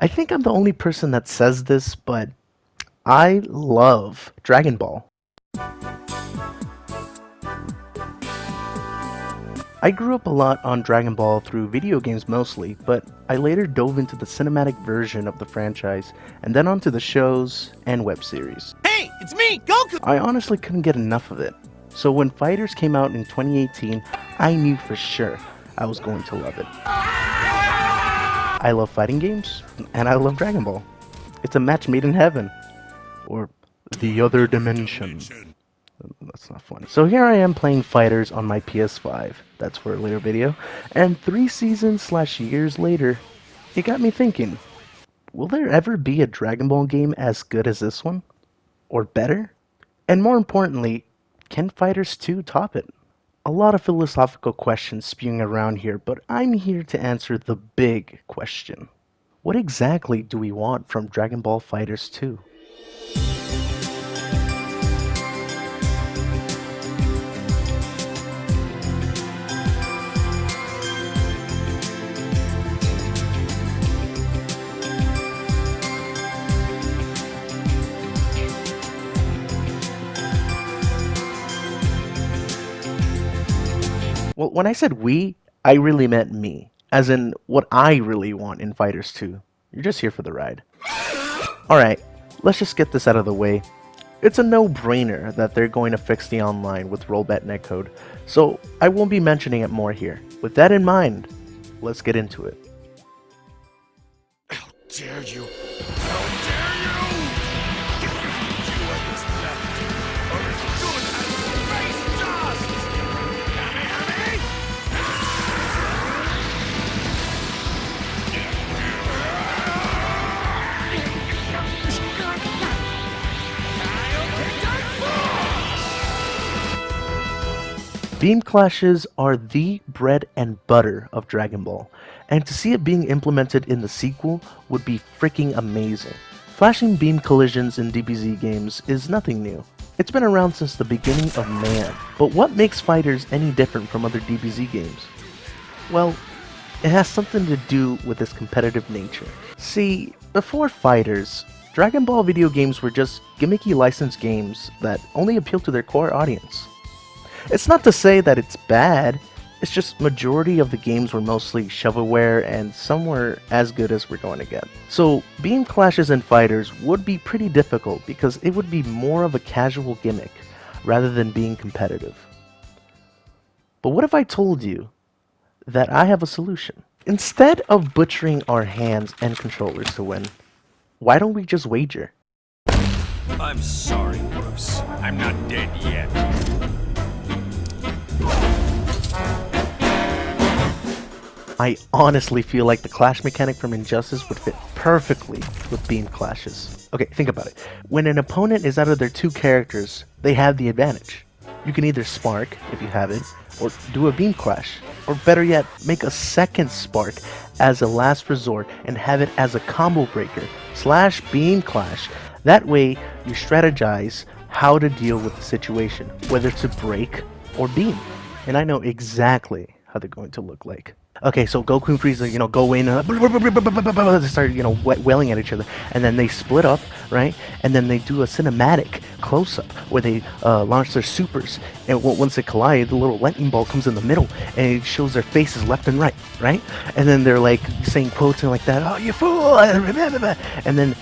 I think I'm the only person that says this, but I love Dragon Ball. I grew up a lot on Dragon Ball through video games mostly, but I later dove into the cinematic version of the franchise and then onto the shows and web series. Hey, it's me, Goku! I honestly couldn't get enough of it. So when Fighterz came out in 2018, I knew for sure I was going to love it. I love fighting games, and I love Dragon Ball. It's a match made in heaven. Or the other dimension. That's not funny. So here I am playing Fighterz on my PS5. That's for a later video. And 3 seasons/years later, it got me thinking, will there ever be a Dragon Ball game as good as this one? Or better? And more importantly, can Fighterz 2 top it? A lot of philosophical questions spewing around here, but I'm here to answer the big question. What exactly do we want from Dragon Ball Fighterz 2? Well, when I said we, I really meant me. As in, what I really want in Fighterz 2. You're just here for the ride. Alright, let's just get this out of the way. It's a no-brainer that they're going to fix the online with rollback netcode, so I won't be mentioning it more here. With that in mind, let's get into it. How dare you! How dare you! You are this left, or as good as space dust! Yummy, Beam clashes are the bread and butter of Dragon Ball, and to see it being implemented in the sequel would be freaking amazing. Flashing beam collisions in DBZ games is nothing new. It's been around since the beginning of man, but what makes Fighterz any different from other DBZ games? Well, it has something to do with its competitive nature. See, before Fighterz, Dragon Ball video games were just gimmicky licensed games that only appealed to their core audience. It's not to say that it's bad, it's just majority of the games were mostly shovelware and some were as good as we're going to get. So beam clashes in Fighterz would be pretty difficult because it would be more of a casual gimmick rather than being competitive. But what if I told you that I have a solution? Instead of butchering our hands and controllers to win, why don't we just wager? I'm sorry, Bruce. I'm not dead yet. I honestly feel like the clash mechanic from Injustice would fit perfectly with beam clashes. Okay, think about it. When an opponent is out of their 2 characters, they have the advantage. You can either spark, if you have it, or do a beam clash. Or better yet, make a second spark as a last resort and have it as a combo breaker / beam clash. That way, you strategize how to deal with the situation, whether to break or beam. And I know exactly how they're going to look like. Okay, so Goku and Frieza, go in, they start, wailing at each other, and then they split up, right? And then they do a cinematic close-up where they launch their supers, and once they collide, the little lightning ball comes in the middle, and it shows their faces left and right, right? And then they're like saying quotes and like that, oh, you fool, and then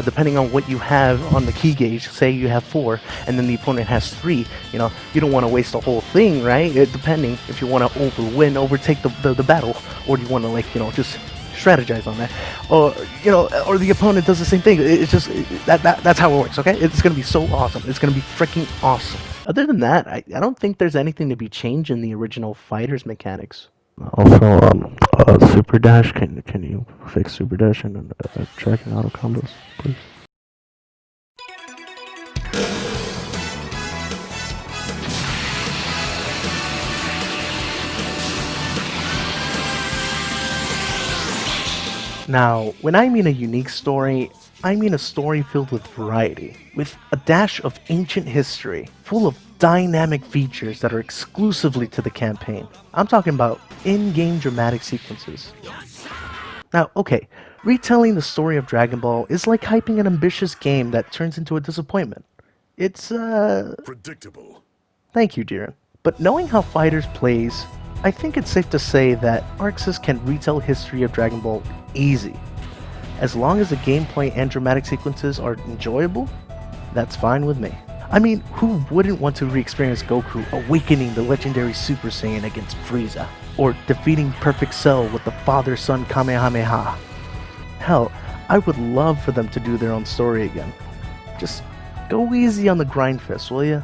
depending on what you have on the key gauge, say you have 4, and then the opponent has 3, you don't want to waste the whole thing, right? Depending if you want to overtake the battle, or do you want to just strategize on that, or or the opponent does the same thing. It's just that's how it works. Okay, it's gonna be so awesome. It's gonna be freaking awesome. Other than that, I don't think there's anything to be changed in the original Fighterz mechanics. Also, Super Dash. Can you fix Super Dash and tracking auto combos, please? Now, when I mean a unique story, I mean a story filled with variety, with a dash of ancient history, full of dynamic features that are exclusively to the campaign. I'm talking about in-game dramatic sequences. Now, okay, Retelling the story of Dragon Ball is like hyping an ambitious game that turns into a disappointment. It's, Predictable. Thank you, Jiren. But knowing how Fighterz plays, I think it's safe to say that ArcSys can retell history of Dragon Ball easy. As long as the gameplay and dramatic sequences are enjoyable, that's fine with me. I mean, who wouldn't want to re-experience Goku awakening the legendary Super Saiyan against Frieza? Or defeating Perfect Cell with the father-son Kamehameha? Hell, I would love for them to do their own story again. Just go easy on the grind fest, will ya?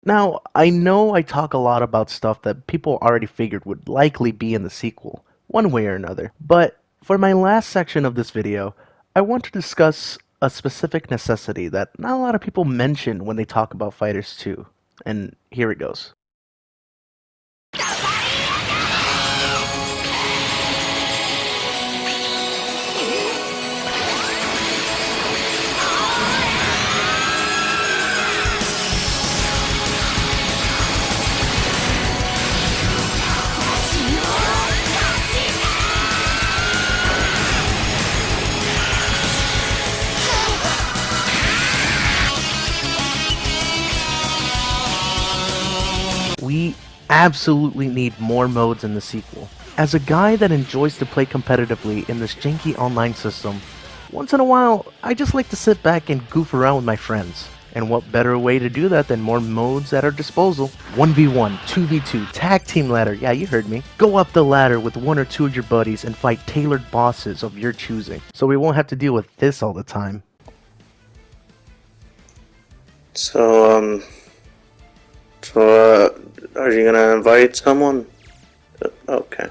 Now, I know I talk a lot about stuff that people already figured would likely be in the sequel, one way or another, but for my last section of this video, I want to discuss a specific necessity that not a lot of people mention when they talk about Fighterz 2, and here it goes. We absolutely need more modes in the sequel. As a guy that enjoys to play competitively in this janky online system, once in a while, I just like to sit back and goof around with my friends. And what better way to do that than more modes at our disposal? 1v1, 2v2, tag team ladder, yeah you heard me. Go up the ladder with one or two of your buddies and fight tailored bosses of your choosing, so we won't have to deal with this all the time. So, are you gonna invite someone? Okay.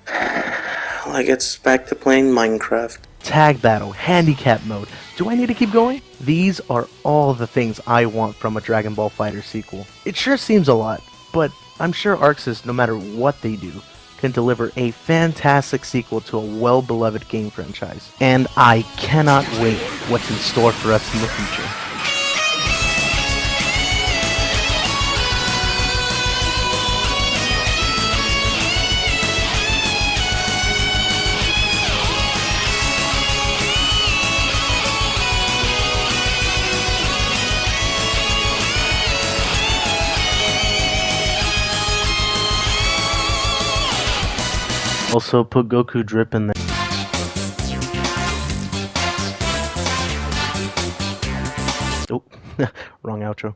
Well, I guess back to playing Minecraft. Tag battle, handicap mode. Do I need to keep going? These are all the things I want from a Dragon Ball FighterZ sequel. It sure seems a lot, but I'm sure ArcSys, no matter what they do, can deliver a fantastic sequel to a well-beloved game franchise. And I cannot wait what's in store for us in the future. Also, put Goku Drip in there. Oh, wrong outro.